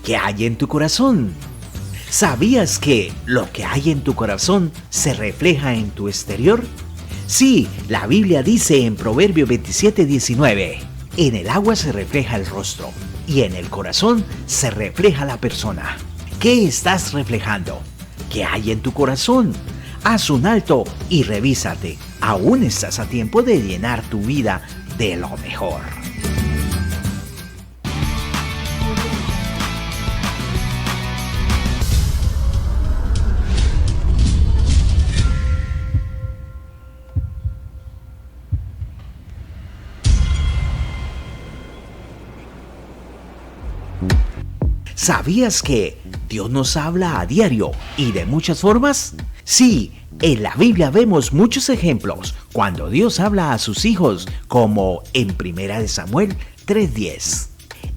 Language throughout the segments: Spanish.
¿Qué hay en tu corazón? ¿Sabías que lo que hay en tu corazón se refleja en tu exterior? Sí, la Biblia dice en Proverbio 27:19, en el agua se refleja el rostro y en el corazón se refleja la persona. ¿Qué estás reflejando? ¿Qué hay en tu corazón? Haz un alto y revísate. Aún estás a tiempo de llenar tu vida de lo mejor. ¿Sabías que Dios nos habla a diario y de muchas formas? Sí, en la Biblia vemos muchos ejemplos cuando Dios habla a sus hijos, como en 1 Samuel 3:10.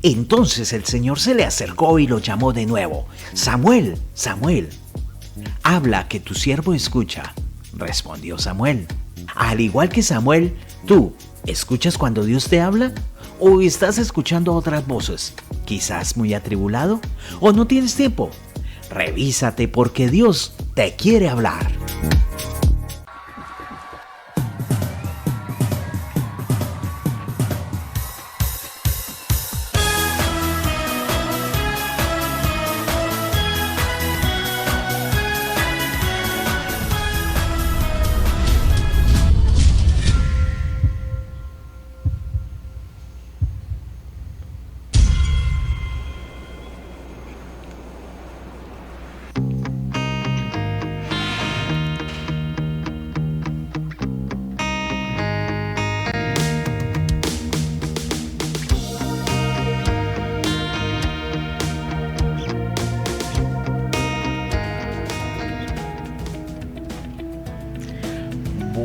Entonces el Señor se le acercó y lo llamó de nuevo. Samuel, Samuel. Habla, que tu siervo escucha, respondió Samuel. Al igual que Samuel, ¿tú escuchas cuando Dios te habla? ¿O estás escuchando otras voces? ¿Quizás muy atribulado? ¿O no tienes tiempo? Revísate, porque Dios te quiere hablar.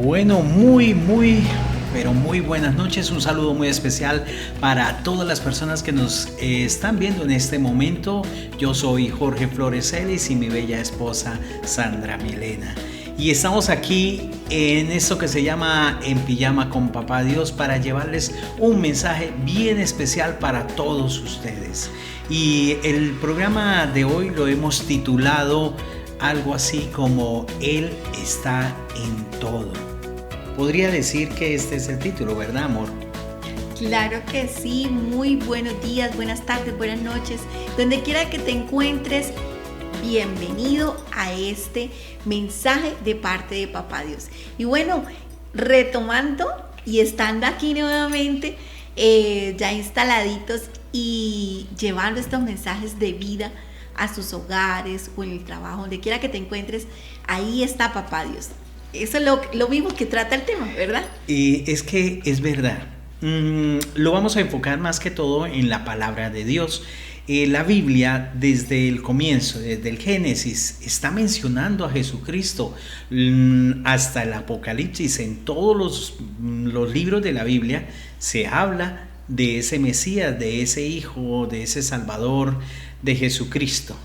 Bueno, pero muy buenas noches. Un saludo muy especial para todas las personas que nos están viendo en este momento. Yo soy Jorge Flores Ellis y mi bella esposa Sandra Milena. Y estamos aquí en esto que se llama En Pijama con Papá Dios para llevarles un mensaje bien especial para todos ustedes. Y el programa de hoy lo hemos titulado algo así como Él está en todo. Podría decir que este es el título, ¿verdad, amor? Claro que sí. Muy buenos días, buenas tardes, buenas noches. Donde quiera que te encuentres, bienvenido a este mensaje de parte de Papá Dios. Y bueno, retomando y estando aquí nuevamente, ya instaladitos y llevando estos mensajes de vida a sus hogares o en el trabajo, donde quiera que te encuentres, ahí está Papá Dios. Eso es lo mismo que trata el tema, ¿verdad? Y es que es verdad. Lo vamos a enfocar más que todo en la palabra de Dios. La Biblia, desde el comienzo, desde el Génesis, está mencionando a Jesucristo hasta el Apocalipsis. En todos los libros de la Biblia se habla de ese Mesías, de ese Hijo, de ese Salvador, de Jesucristo.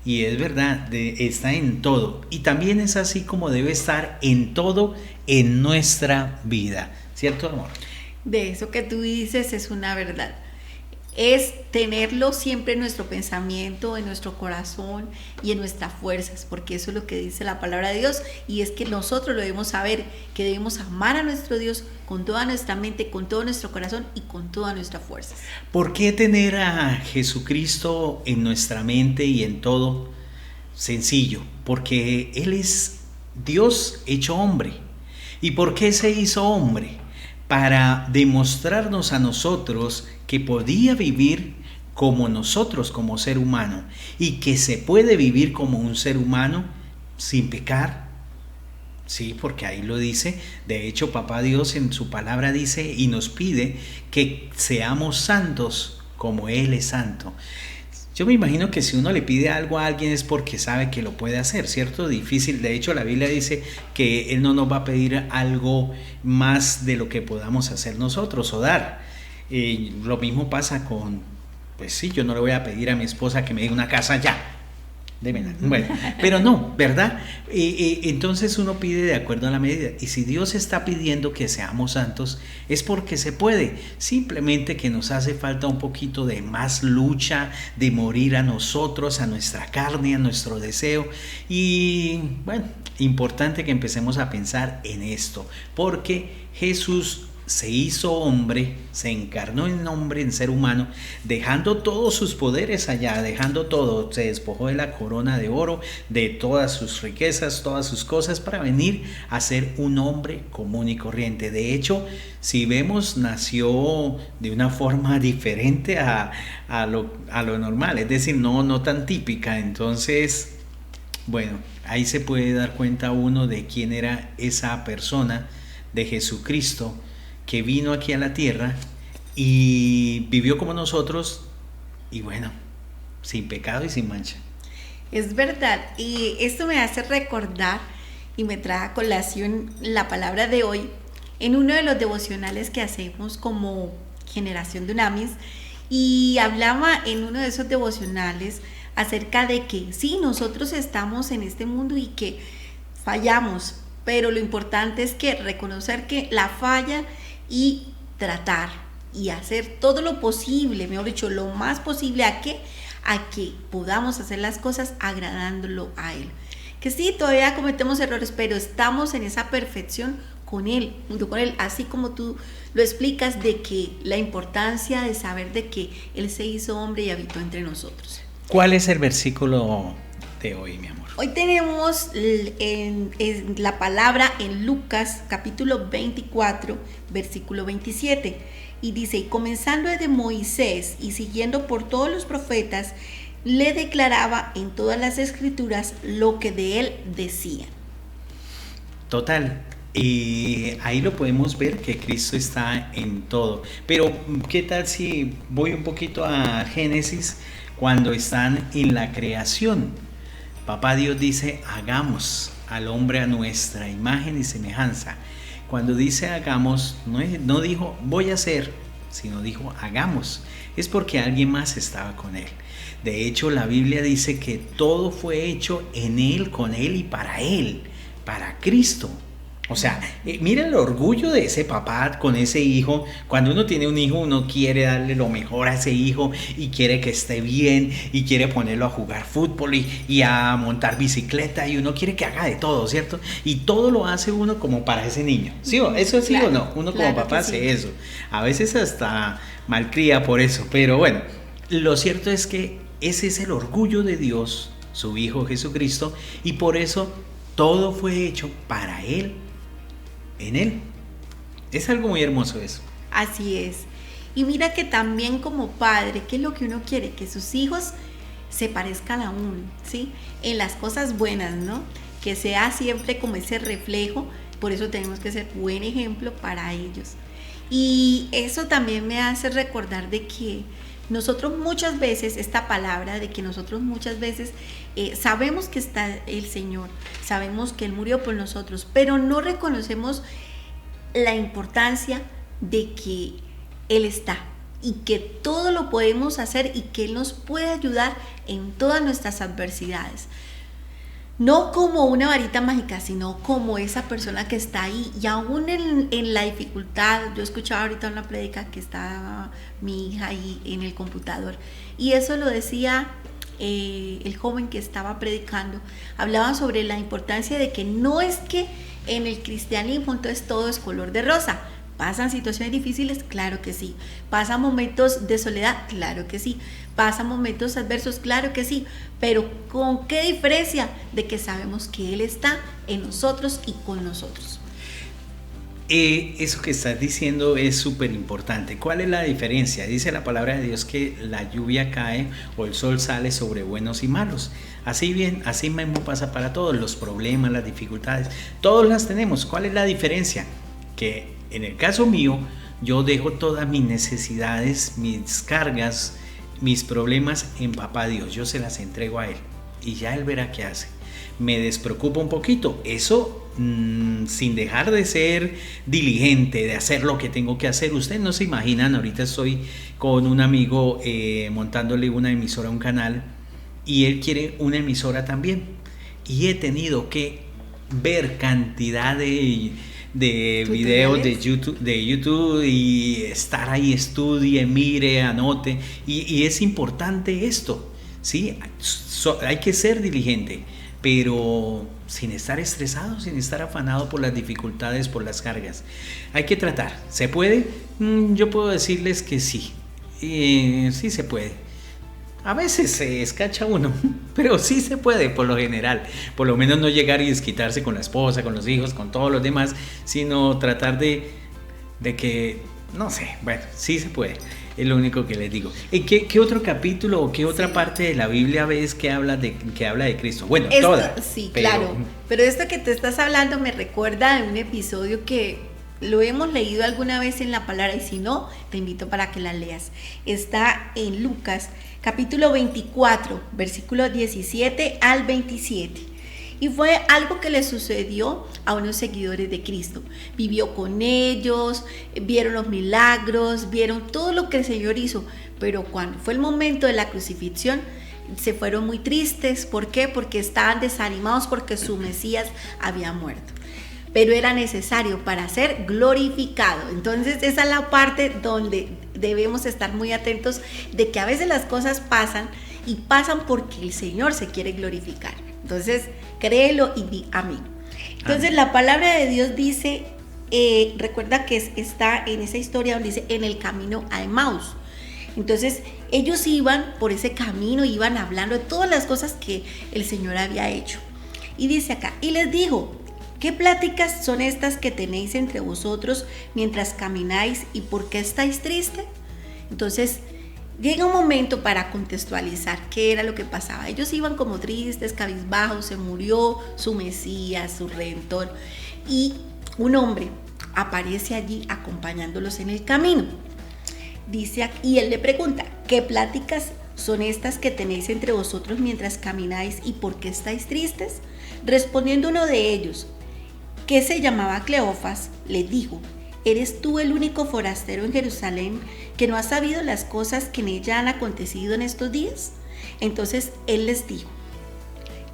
Y es verdad, está en todo. Y también es así como debe estar en todo en nuestra vida. ¿Cierto, amor? De eso que tú dices es una verdad. Es tenerlo siempre en nuestro pensamiento, en nuestro corazón y en nuestras fuerzas, porque eso es lo que dice la palabra de Dios, y es que nosotros lo debemos saber, que debemos amar a nuestro Dios con toda nuestra mente, con todo nuestro corazón y con todas nuestras fuerzas. ¿Por qué tener a Jesucristo en nuestra mente y en todo? Sencillo, porque Él es Dios hecho hombre. ¿Y por qué se hizo hombre? Para demostrarnos a nosotros que podía vivir como nosotros, como ser humano, y que se puede vivir como un ser humano sin pecar. Sí, porque ahí lo dice. De hecho, Papá Dios en su palabra dice y nos pide que seamos santos como Él es santo. Yo me imagino que si uno le pide algo a alguien es porque sabe que lo puede hacer, ¿cierto? Difícil. De hecho, la Biblia dice que Él no nos va a pedir algo más de lo que podamos hacer nosotros o dar. Lo mismo pasa con, pues sí, yo no le voy a pedir a mi esposa que me dé una casa ya. démela. Bueno, pero no, ¿verdad? Entonces uno pide de acuerdo a la medida. Y si Dios está pidiendo que seamos santos, es porque se puede. Simplemente que nos hace falta un poquito de más lucha, de morir a nosotros, a nuestra carne, a nuestro deseo. Y bueno, importante que empecemos a pensar en esto, porque Jesús se hizo hombre, se encarnó en hombre, en ser humano, dejando todos sus poderes allá, dejando todo, se despojó de la corona de oro, de todas sus riquezas, todas sus cosas, para venir a ser un hombre común y corriente. De hecho, si vemos, nació de una forma diferente a lo normal, es decir, no tan típica. Entonces, bueno, ahí se puede dar cuenta uno de quién era esa persona de Jesucristo, que vino aquí a la tierra y vivió como nosotros, y bueno, sin pecado y sin mancha. Es verdad, y esto me hace recordar y me trae a colación la palabra de hoy en uno de los devocionales que hacemos como Generación Dunamis, y hablaba en uno de esos devocionales acerca de que sí, nosotros estamos en este mundo y que fallamos, pero lo importante es que reconocer que la falla y tratar y hacer todo lo posible, mejor dicho, lo más posible a que podamos hacer las cosas agradándolo a Él. Que sí, todavía cometemos errores, pero estamos en esa perfección con Él, junto con Él, así como tú lo explicas, de que la importancia de saber de que Él se hizo hombre y habitó entre nosotros. ¿Cuál es el versículo de hoy, mi amor? Hoy tenemos en la palabra en Lucas capítulo 24, versículo 27, y dice: y comenzando desde Moisés y siguiendo por todos los profetas, le declaraba en todas las escrituras lo que de él decían. Total. Y ahí lo podemos ver, que Cristo está en todo. Pero ¿qué tal si voy un poquito a Génesis, cuando están en la creación? Papá Dios dice: hagamos al hombre a nuestra imagen y semejanza. Cuando dice hagamos, no dijo voy a hacer, sino dijo hagamos. Es porque alguien más estaba con él. De hecho, la Biblia dice que todo fue hecho en él, con él y para él, para Cristo. O sea, mira el orgullo de ese papá con ese hijo. Cuando uno tiene un hijo, uno quiere darle lo mejor a ese hijo y quiere que esté bien y quiere ponerlo a jugar fútbol y a montar bicicleta, y uno quiere que haga de todo, ¿cierto? Y todo lo hace uno como para ese niño. ¿Sí? ¿Eso sí o no? Uno como papá hace eso. A veces hasta malcría por eso, pero bueno, lo cierto es que ese es el orgullo de Dios, su Hijo Jesucristo, y por eso todo fue hecho para Él, en Él. Es algo muy hermoso eso. Así es. Y mira que también como padre, ¿qué es lo que uno quiere? Que sus hijos se parezcan a uno, ¿sí? En las cosas buenas, ¿no? Que sea siempre como ese reflejo. Por eso tenemos que ser buen ejemplo para ellos. Y eso también me hace recordar de que nosotros muchas veces, esta palabra de que nosotros muchas veces sabemos que está el Señor, sabemos que Él murió por nosotros, pero no reconocemos la importancia de que Él está y que todo lo podemos hacer y que Él nos puede ayudar en todas nuestras adversidades. No como una varita mágica, sino como esa persona que está ahí, y aún en la dificultad. Yo escuchaba ahorita una prédica que estaba mi hija ahí en el computador, y eso lo decía el joven que estaba predicando. Hablaba sobre la importancia de que no es que en el cristianismo entonces todo es color de rosa. ¿Pasan situaciones difíciles? Claro que sí. ¿Pasan momentos de soledad? Claro que sí. ¿Pasan momentos adversos? Claro que sí. Pero ¿con qué diferencia? De que sabemos que Él está en nosotros y con nosotros. Eso que estás diciendo es súper importante. ¿Cuál es la diferencia? Dice la palabra de Dios que la lluvia cae o el sol sale sobre buenos y malos. Así mismo pasa para todos. Los problemas, las dificultades, todos las tenemos. ¿Cuál es la diferencia? Que en el caso mío, yo dejo todas mis necesidades, mis cargas, mis problemas en Papá Dios. Yo se las entrego a Él y ya Él verá qué hace. Me despreocupa un poquito. Eso sin dejar de ser diligente, de hacer lo que tengo que hacer. Ustedes no se imaginan, ahorita estoy con un amigo montándole una emisora a un canal, y él quiere una emisora también. Y he tenido que ver cantidad de videos de YouTube y estar ahí, estudie, mire, anote. Y es importante esto, ¿sí? Hay que ser diligente, pero sin estar estresado, sin estar afanado por las dificultades, por las cargas. Hay que tratar. ¿Se puede? Yo puedo decirles que sí. Sí se puede. A veces se escacha uno, pero sí se puede por lo general. Por lo menos no llegar y desquitarse con la esposa, con los hijos, con todos los demás, sino tratar de que, no sé, bueno, sí se puede. Es lo único que les digo. ¿Qué otro capítulo o qué otra parte de la Biblia ves que habla de Cristo? Bueno, toda. Sí, claro. Pero esto que tú estás hablando me recuerda de un episodio que lo hemos leído alguna vez en la palabra, y si no, te invito para que la leas. Está en Lucas, capítulo 24, versículo 17 al 27. Y fue algo que le sucedió a unos seguidores de Cristo. Vivió con ellos, vieron los milagros, vieron todo lo que el Señor hizo. Pero cuando fue el momento de la crucifixión, se fueron muy tristes. ¿Por qué? Porque estaban desanimados porque su Mesías había muerto. Pero era necesario para ser glorificado. Entonces esa es la parte donde debemos estar muy atentos de que a veces las cosas pasan y pasan porque el Señor se quiere glorificar. Entonces créelo y di amén. Entonces la palabra de Dios dice, recuerda que está en esa historia donde dice en el camino a Emaús. Entonces ellos iban por ese camino, iban hablando de todas las cosas que el Señor había hecho. Y dice acá, y les dijo: ¿qué pláticas son estas que tenéis entre vosotros mientras camináis, y por qué estáis tristes? Entonces llega un momento para contextualizar qué era lo que pasaba. Ellos iban como tristes, cabizbajos, se murió su Mesías, su Redentor, y un hombre aparece allí acompañándolos en el camino. Dice, y él le pregunta: ¿qué pláticas son estas que tenéis entre vosotros mientras camináis, y por qué estáis tristes? Respondiendo uno de ellos, que se llamaba Cleofas, le dijo: ¿eres tú el único forastero en Jerusalén que no ha sabido las cosas que en ella han acontecido en estos días? Entonces él les dijo: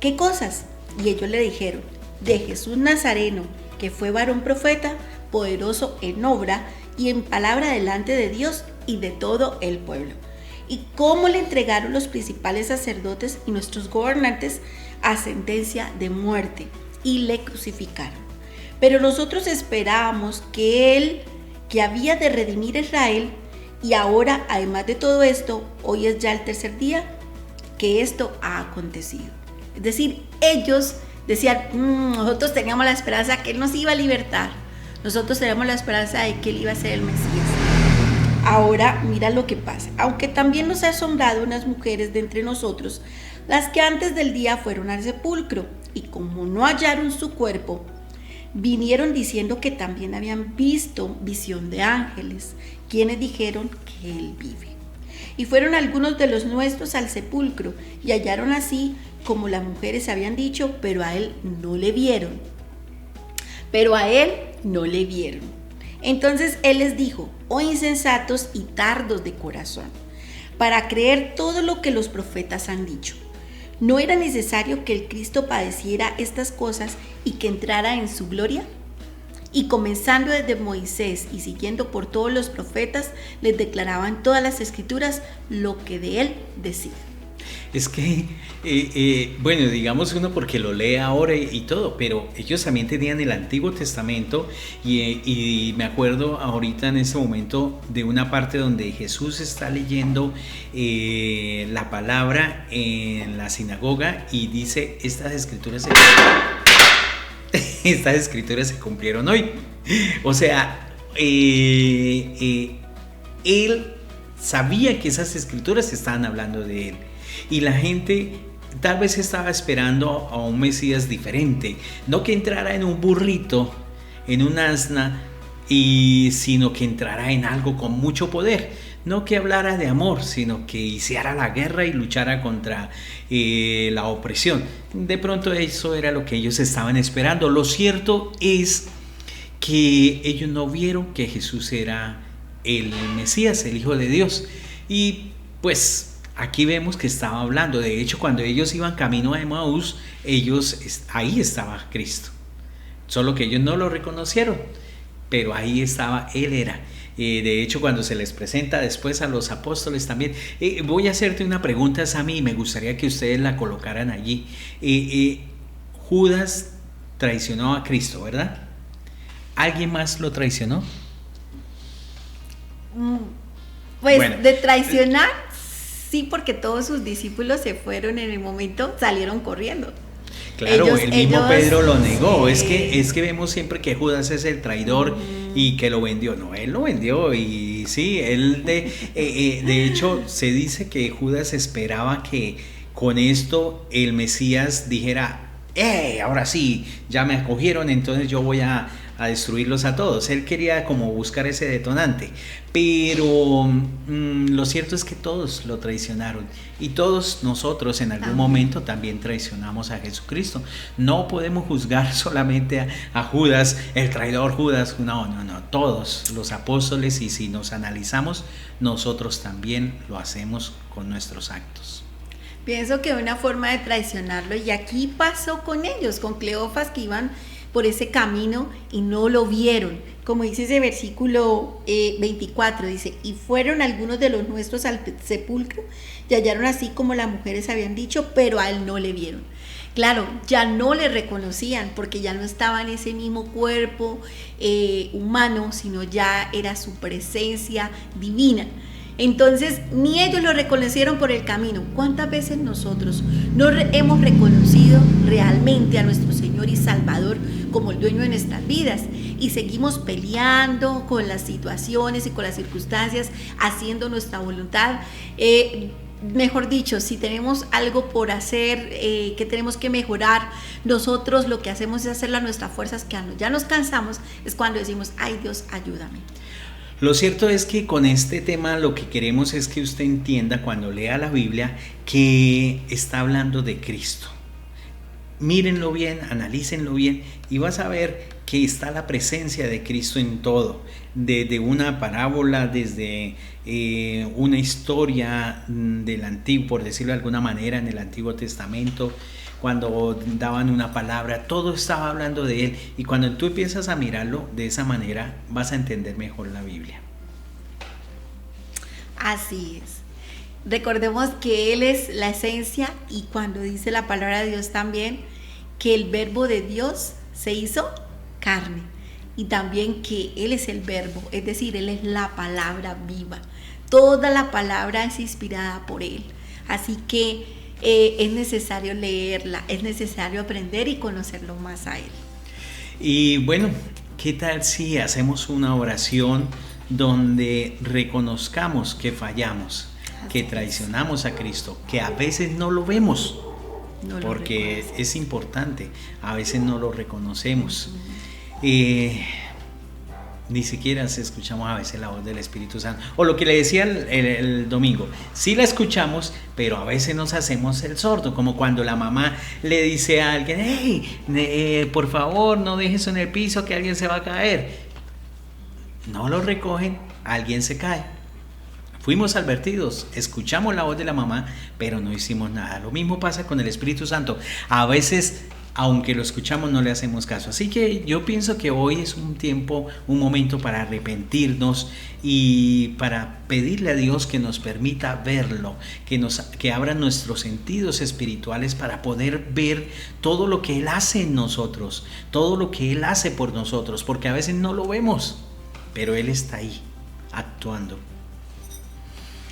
¿qué cosas? Y ellos le dijeron: de Jesús Nazareno, que fue varón profeta, poderoso en obra y en palabra delante de Dios y de todo el pueblo, y cómo le entregaron los principales sacerdotes y nuestros gobernantes a sentencia de muerte, y le crucificaron. Pero nosotros esperábamos que Él, que había de redimir a Israel, y ahora, además de todo esto, hoy es ya el tercer día que esto ha acontecido. Es decir, ellos decían, nosotros teníamos la esperanza que Él nos iba a libertar. Nosotros teníamos la esperanza de que Él iba a ser el Mesías. Ahora, mira lo que pasa. Aunque también nos ha asombrado unas mujeres de entre nosotros, las que antes del día fueron al sepulcro, y como no hallaron su cuerpo, vinieron diciendo que también habían visto visión de ángeles, quienes dijeron que Él vive. Y fueron algunos de los nuestros al sepulcro, y hallaron así como las mujeres habían dicho, pero a Él no le vieron. Entonces Él les dijo: oh insensatos y tardos de corazón, para creer todo lo que los profetas han dicho. ¿No era necesario que el Cristo padeciera estas cosas y que entrara en su gloria? Y comenzando desde Moisés y siguiendo por todos los profetas, les declaraban todas las escrituras lo que de Él decía. Es que, bueno, digamos uno porque lo lee ahora y todo, pero ellos también tenían el Antiguo Testamento y me acuerdo ahorita en ese momento de una parte donde Jesús está leyendo la palabra en la sinagoga y dice: estas escrituras se cumplieron hoy. O sea, él sabía que esas escrituras estaban hablando de él. Y la gente tal vez estaba esperando a un Mesías diferente, no que entrara en un burrito, en un asna, sino que entrara en algo con mucho poder, no que hablara de amor, sino que hiciera la guerra y luchara contra la opresión. De pronto eso era lo que ellos estaban esperando. Lo cierto es que ellos no vieron que Jesús era el Mesías, el Hijo de Dios, y pues aquí vemos que estaba hablando. De hecho, cuando ellos iban camino a Emaús, ahí estaba Cristo. Solo que ellos no lo reconocieron, pero ahí estaba, Él era. De hecho, cuando se les presenta después a los apóstoles también, voy a hacerte una pregunta, Sammy, y me gustaría que ustedes la colocaran allí. Judas traicionó a Cristo, ¿verdad? ¿Alguien más lo traicionó? Pues bueno, de traicionar, sí, porque todos sus discípulos se fueron en el momento, salieron corriendo. Claro, el mismo Pedro lo negó. Sí. Es que vemos siempre que Judas es el traidor y que lo vendió. No, él lo vendió y sí, de hecho se dice que Judas esperaba que con esto el Mesías dijera, ahora sí, ya me acogieron, entonces yo voy a destruirlos a todos. Él quería como buscar ese detonante, pero lo cierto es que todos lo traicionaron y todos nosotros en algún momento también traicionamos a Jesucristo. No podemos juzgar solamente a Judas, el traidor Judas, no, todos los apóstoles, y si nos analizamos, nosotros también lo hacemos con nuestros actos. Pienso que una forma de traicionarlo, y aquí pasó con ellos, con Cleofas, que iban por ese camino y no lo vieron. Como dice ese versículo 24, dice, y fueron algunos de los nuestros al sepulcro y hallaron así como las mujeres habían dicho, pero a él no le vieron. Claro, ya no le reconocían porque ya no estaba en ese mismo cuerpo humano, sino ya era su presencia divina. Entonces, ni ellos lo reconocieron por el camino. ¿Cuántas veces nosotros no hemos reconocido realmente a nuestro Señor y Salvador como el dueño de nuestras vidas? Y seguimos peleando con las situaciones y con las circunstancias, haciendo nuestra voluntad. Mejor dicho, si tenemos algo por hacer, que tenemos que mejorar, nosotros lo que hacemos es hacerlo a nuestras fuerzas, que ya nos cansamos, es cuando decimos, ay Dios, ayúdame. Lo cierto es que con este tema lo que queremos es que usted entienda cuando lea la Biblia que está hablando de Cristo. Mírenlo bien, analícenlo bien y vas a ver que está la presencia de Cristo en todo, desde una parábola, desde una historia del Antiguo, por decirlo de alguna manera, en el Antiguo Testamento, cuando daban una palabra, todo estaba hablando de Él, y cuando tú empiezas a mirarlo de esa manera, vas a entender mejor la Biblia. Así es. Recordemos que Él es la esencia, y cuando dice la palabra de Dios también, que el verbo de Dios se hizo carne, y también que Él es el verbo, es decir, Él es la palabra viva. Toda la palabra es inspirada por Él, así que es necesario leerla, es necesario aprender y conocerlo más a Él. Y bueno, ¿qué tal si hacemos una oración donde reconozcamos que fallamos, que traicionamos a Cristo, que a veces no lo vemos, porque es importante, a veces no lo reconocemos? Ni siquiera escuchamos a veces la voz del Espíritu Santo, o lo que le decía el domingo, sí la escuchamos, pero a veces nos hacemos el sordo, como cuando la mamá le dice a alguien, hey, por favor no dejes en el piso que alguien se va a caer. No lo recogen, alguien se cae. Fuimos advertidos, escuchamos la voz de la mamá, pero no hicimos nada. Lo mismo pasa con el Espíritu Santo. A veces, aunque lo escuchamos, no le hacemos caso. Así que yo pienso que hoy es un momento para arrepentirnos y para pedirle a Dios que nos permita verlo, que abra nuestros sentidos espirituales para poder ver todo lo que Él hace en nosotros, todo lo que Él hace por nosotros, porque a veces no lo vemos, pero Él está ahí, actuando.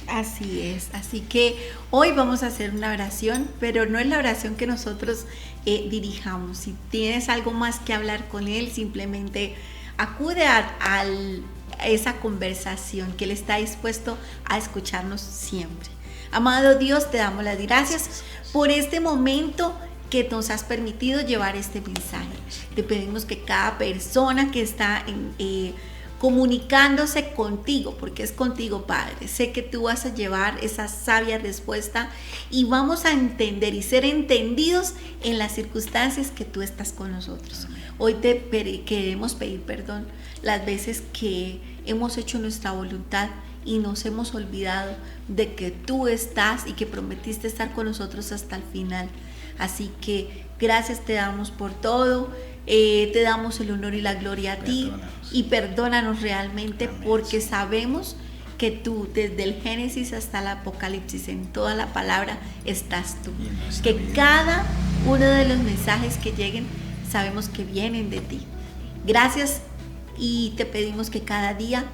Así es, así que hoy vamos a hacer una oración, pero no es la oración que nosotros dirijamos. Si tienes algo más que hablar con Él, simplemente acude a esa conversación, que Él está dispuesto a escucharnos siempre. Amado Dios, te damos las gracias por este momento que nos has permitido llevar este mensaje. Te pedimos que cada persona que está comunicándose contigo, porque es contigo, Padre, sé que tú vas a llevar esa sabia respuesta y vamos a entender y ser entendidos en las circunstancias que tú estás con nosotros. Hoy queremos pedir perdón las veces que hemos hecho nuestra voluntad y nos hemos olvidado de que tú estás y que prometiste estar con nosotros hasta el final. Así que gracias te damos por todo, te damos el honor y la gloria a ti, y perdónanos realmente. Amén. Porque sabemos que tú, desde el Génesis hasta el Apocalipsis, en toda la palabra estás tú. Que cada uno de los mensajes que lleguen, sabemos que vienen de ti. Gracias, y te pedimos que cada día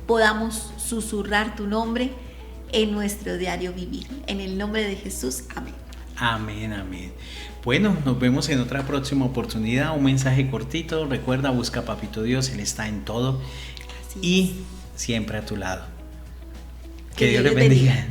podamos susurrar tu nombre en nuestro diario vivir. En el nombre de Jesús, amén. Amén, amén. Bueno, nos vemos en otra próxima oportunidad. Un mensaje cortito. Recuerda, busca a Papito Dios, Él está en todo y siempre a tu lado. Que Dios les bendiga.